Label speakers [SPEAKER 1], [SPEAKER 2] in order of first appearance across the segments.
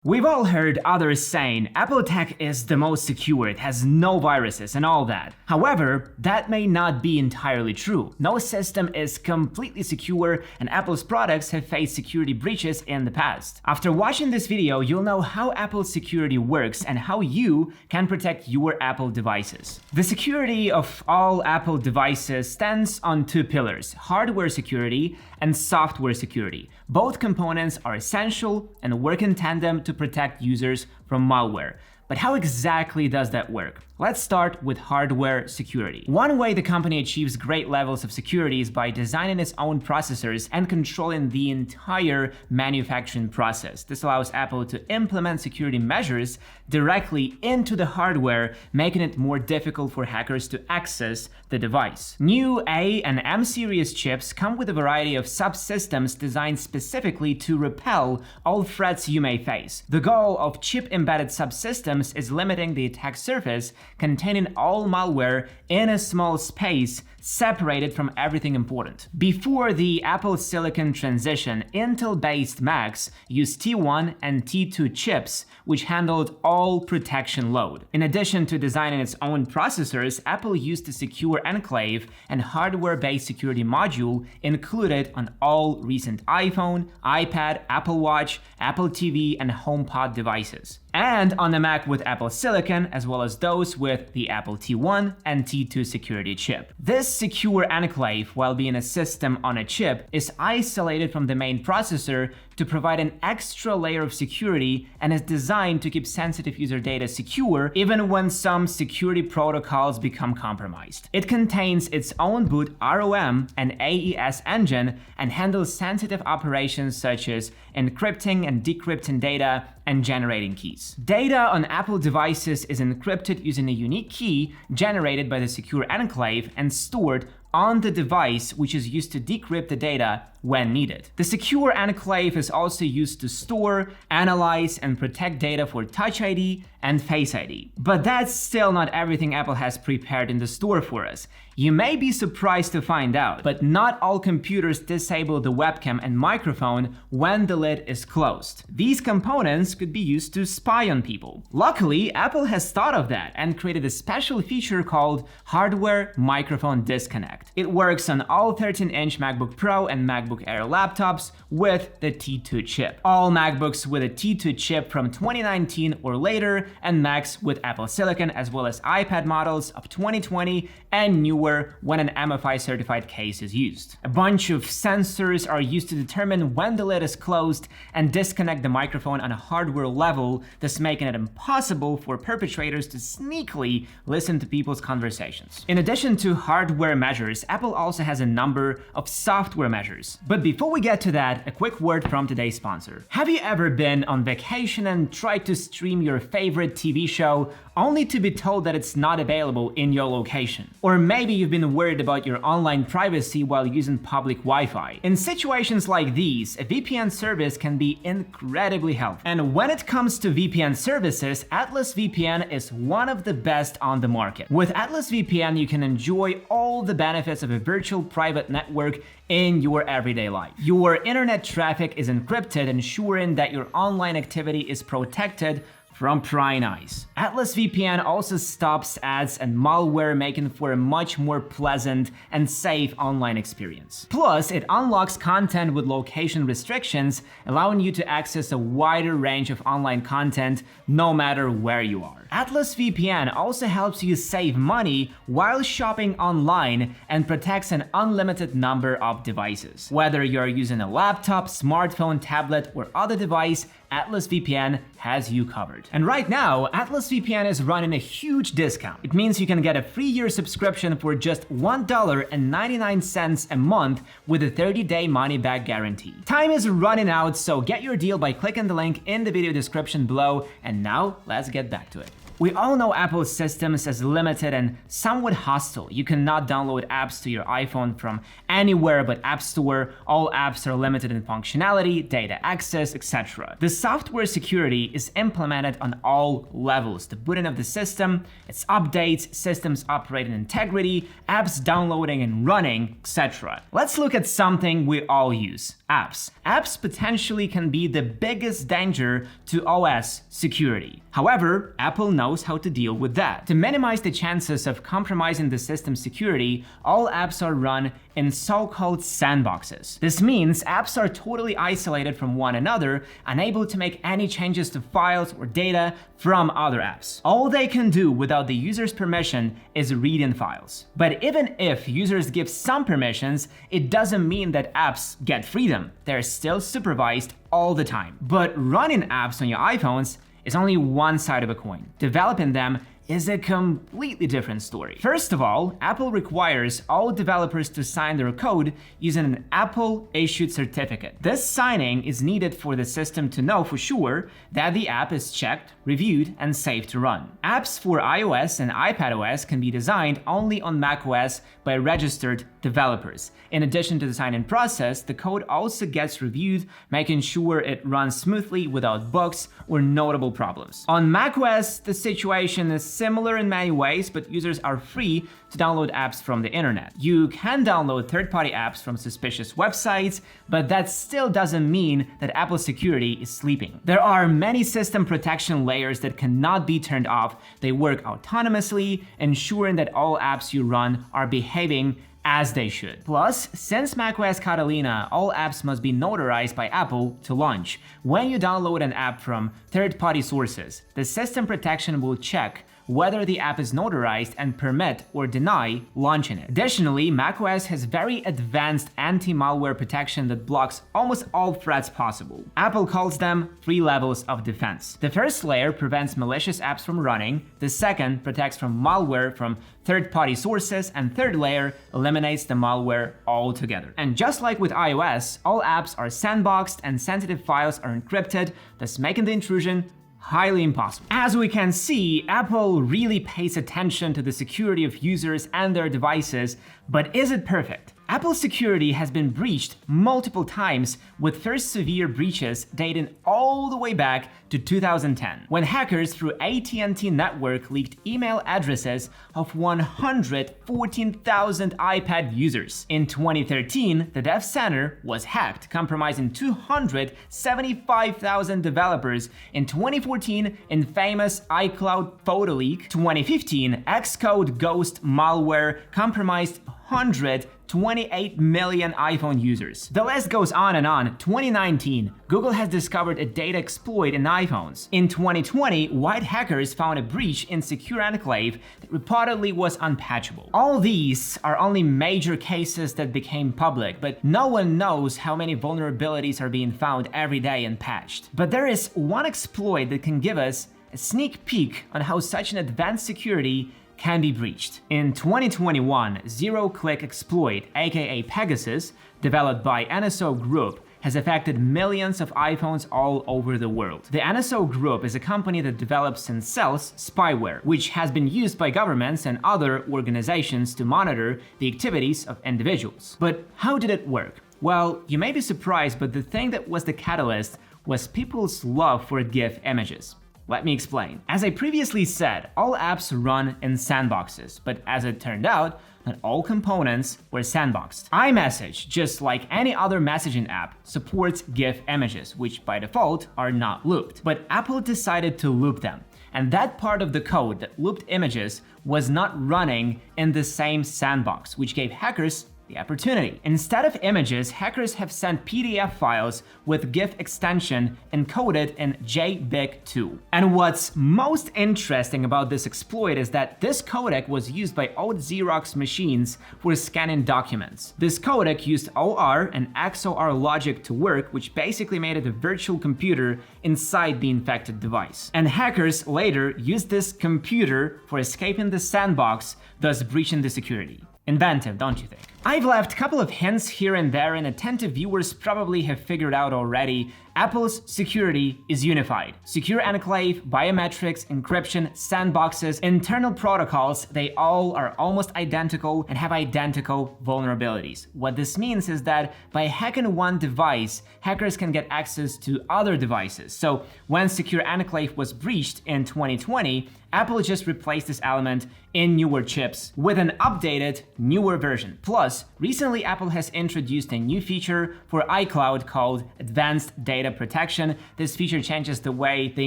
[SPEAKER 1] We've all heard others saying Apple tech is the most secure, it has no viruses and all that. However, that may not be entirely true. No system is completely secure and Apple's products have faced security breaches in the past. After watching this video, you'll know how Apple's security works and how you can protect your Apple devices. The security of all Apple devices stands on two pillars: hardware security and software security. Both components are essential and work in tandem to protect users from malware. But how exactly does that work? Let's start with hardware security. One way the company achieves great levels of security is by designing its own processors and controlling the entire manufacturing process. This allows Apple to implement security measures directly into the hardware, making it more difficult for hackers to access the device. New A and M series chips come with a variety of subsystems designed specifically to repel all threats you may face. The goal of chip-embedded subsystems is limiting the attack surface, containing all malware in a small space separated from everything important. Before the Apple Silicon transition, Intel-based Macs used T1 and T2 chips, which handled all protection load. In addition to designing its own processors, Apple used a secure Enclave and hardware-based security module included on all recent iPhone, iPad, Apple Watch, Apple TV, and HomePod devices. And on the Mac with Apple Silicon, as well as those with the Apple T1 and T2 security chip. This secure Enclave, while being a system on a chip, is isolated from the main processor to provide an extra layer of security and is designed to keep sensitive user data secure even when some security protocols become compromised. It contains its own boot ROM and AES engine and handles sensitive operations such as encrypting and decrypting data and generating keys. Data on Apple devices is encrypted using a unique key generated by the secure Enclave and stored on the device, which is used to decrypt the data when needed. The secure Enclave is also used to store, analyze, and protect data for Touch ID and Face ID. But that's still not everything Apple has prepared in the store for us. You may be surprised to find out, but not all computers disable the webcam and microphone when the lid is closed. These components could be used to spy on people. Luckily, Apple has thought of that and created a special feature called Hardware Microphone Disconnect. It works on all 13-inch MacBook Pro and MacBook Air laptops with the T2 chip. All MacBooks with a T2 chip from 2019 or later, and Macs with Apple Silicon, as well as iPad models of 2020 and newer when an MFI certified case is used. A bunch of sensors are used to determine when the lid is closed and disconnect the microphone on a hardware level, thus making it impossible for perpetrators to sneakily listen to people's conversations. In addition to hardware measures, Apple also has a number of software measures. But before we get to that, a quick word from today's sponsor. Have you ever been on vacation and tried to stream your favorite TV show only to be told that it's not available in your location? Or maybe you've been worried about your online privacy while using public Wi-Fi. In situations like these, a VPN service can be incredibly helpful. And when it comes to VPN services, Atlas VPN is one of the best on the market. With Atlas VPN, you can enjoy all the benefits of a virtual private network in your everyday life. Your internet traffic is encrypted, ensuring that your online activity is protected from prying eyes. Atlas VPN also stops ads and malware, making for a much more pleasant and safe online experience. Plus, it unlocks content with location restrictions, allowing you to access a wider range of online content no matter where you are. Atlas VPN also helps you save money while shopping online and protects an unlimited number of devices. Whether you're using a laptop, smartphone, tablet, or other device, Atlas VPN has you covered. And right now, Atlas VPN is running a huge discount. It means you can get a free year subscription for just $1.99 a month with a 30-day money-back guarantee. Time is running out, so get your deal by clicking the link in the video description below. And now, let's get back to it. We all know Apple's systems as limited and somewhat hostile. You cannot download apps to your iPhone from anywhere but App Store. All apps are limited in functionality, data access, etc. The software security is implemented on all levels: the booting of the system, its updates, systems operating integrity, apps downloading and running, etc. Let's look at something we all use: apps. Apps potentially can be the biggest danger to OS security. However, Apple knows how to deal with that. To minimize the chances of compromising the system's security, all apps are run in so-called sandboxes. This means apps are totally isolated from one another, unable to make any changes to files or data from other apps. All they can do without the user's permission is read in files. But even if users give some permissions, it doesn't mean that apps get freedom. They're still supervised all the time. But running apps on your iPhones is only one side of a coin. Developing them is a completely different story. First of all, Apple requires all developers to sign their code using an Apple-issued certificate. This signing is needed for the system to know for sure that the app is checked, reviewed, and safe to run. Apps for iOS and iPadOS can be designed only on macOS by registered developers. In addition to the sign-in process, the code also gets reviewed, making sure it runs smoothly without bugs or notable problems. On macOS, the situation is similar in many ways, but users are free to download apps from the internet. You can download third-party apps from suspicious websites, but that still doesn't mean that Apple security is sleeping. There are many system protection layers that cannot be turned off. They work autonomously, ensuring that all apps you run are behaving as they should. Plus, since macOS Catalina, all apps must be notarized by Apple to launch. When you download an app from third-party sources, the system protection will check whether the app is notarized and permit or deny launching it. Additionally, macOS has very advanced anti-malware protection that blocks almost all threats possible. Apple calls them 3 levels of defense. The first layer prevents malicious apps from running, the second protects from malware from third-party sources, and third layer eliminates the malware altogether. And just like with iOS, all apps are sandboxed and sensitive files are encrypted, thus making the intrusion highly impossible. As we can see, Apple really pays attention to the security of users and their devices, but is it perfect? Apple's security has been breached multiple times, with first severe breaches dating all the way back to 2010, when hackers through AT&T network leaked email addresses of 114,000 iPad users. In 2013, the dev center was hacked, compromising 275,000 developers. In 2014, infamous iCloud photo leak. 2015, Xcode ghost malware compromised 128 million iPhone users. The list goes on and on. 2019, Google has discovered a data exploit in iPhones. In 2020, white hackers found a breach in secure Enclave that reportedly was unpatchable. All these are only major cases that became public, but no one knows how many vulnerabilities are being found every day and patched. But there is one exploit that can give us a sneak peek on how such an advanced security can be breached. In 2021, zero-click exploit, aka Pegasus, developed by NSO Group, has affected millions of iPhones all over the world. The NSO Group is a company that develops and sells spyware, which has been used by governments and other organizations to monitor the activities of individuals. But how did it work? Well, you may be surprised, but the thing that was the catalyst was people's love for GIF images. Let me explain. As I previously said, all apps run in sandboxes, but as it turned out, not all components were sandboxed. iMessage, just like any other messaging app, supports GIF images, which by default are not looped. But Apple decided to loop them, and that part of the code that looped images was not running in the same sandbox, which gave hackers the opportunity. Instead of images, hackers have sent PDF files with GIF extension encoded in JPEG-2. And what's most interesting about this exploit is that this codec was used by old Xerox machines for scanning documents. This codec used OR and XOR logic to work, which basically made it a virtual computer inside the infected device. And hackers later used this computer for escaping the sandbox, thus breaching the security. Inventive, don't you think? I've left a couple of hints here and there, and attentive viewers probably have figured out already. Apple's security is unified. Secure Enclave, biometrics, encryption, sandboxes, internal protocols, they all are almost identical and have identical vulnerabilities. What this means is that by hacking one device, hackers can get access to other devices. So when Secure Enclave was breached in 2020, Apple just replaced this element in newer chips with an updated, newer version. Plus, recently Apple has introduced a new feature for iCloud called Advanced Data Protection. This feature changes the way the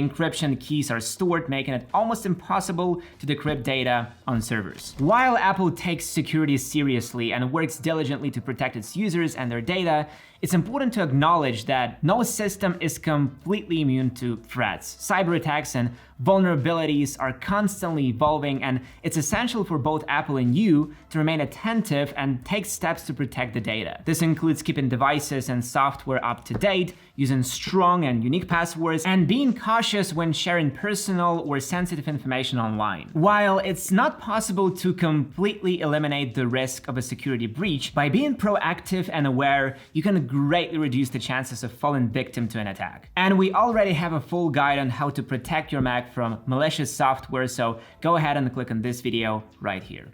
[SPEAKER 1] encryption keys are stored, making it almost impossible to decrypt data on servers. While Apple takes security seriously and works diligently to protect its users and their data, it's important to acknowledge that no system is completely immune to threats. Cyber attacks and vulnerabilities are constantly evolving, and it's essential for both Apple and you to remain attentive and take steps to protect the data. This includes keeping devices and software up to date, using strong and unique passwords, and being cautious when sharing personal or sensitive information online. While it's not possible to completely eliminate the risk of a security breach, by being proactive and aware, you can greatly reduce the chances of falling victim to an attack. And we already have a full guide on how to protect your Mac from malicious software, so go ahead and click on this video right here.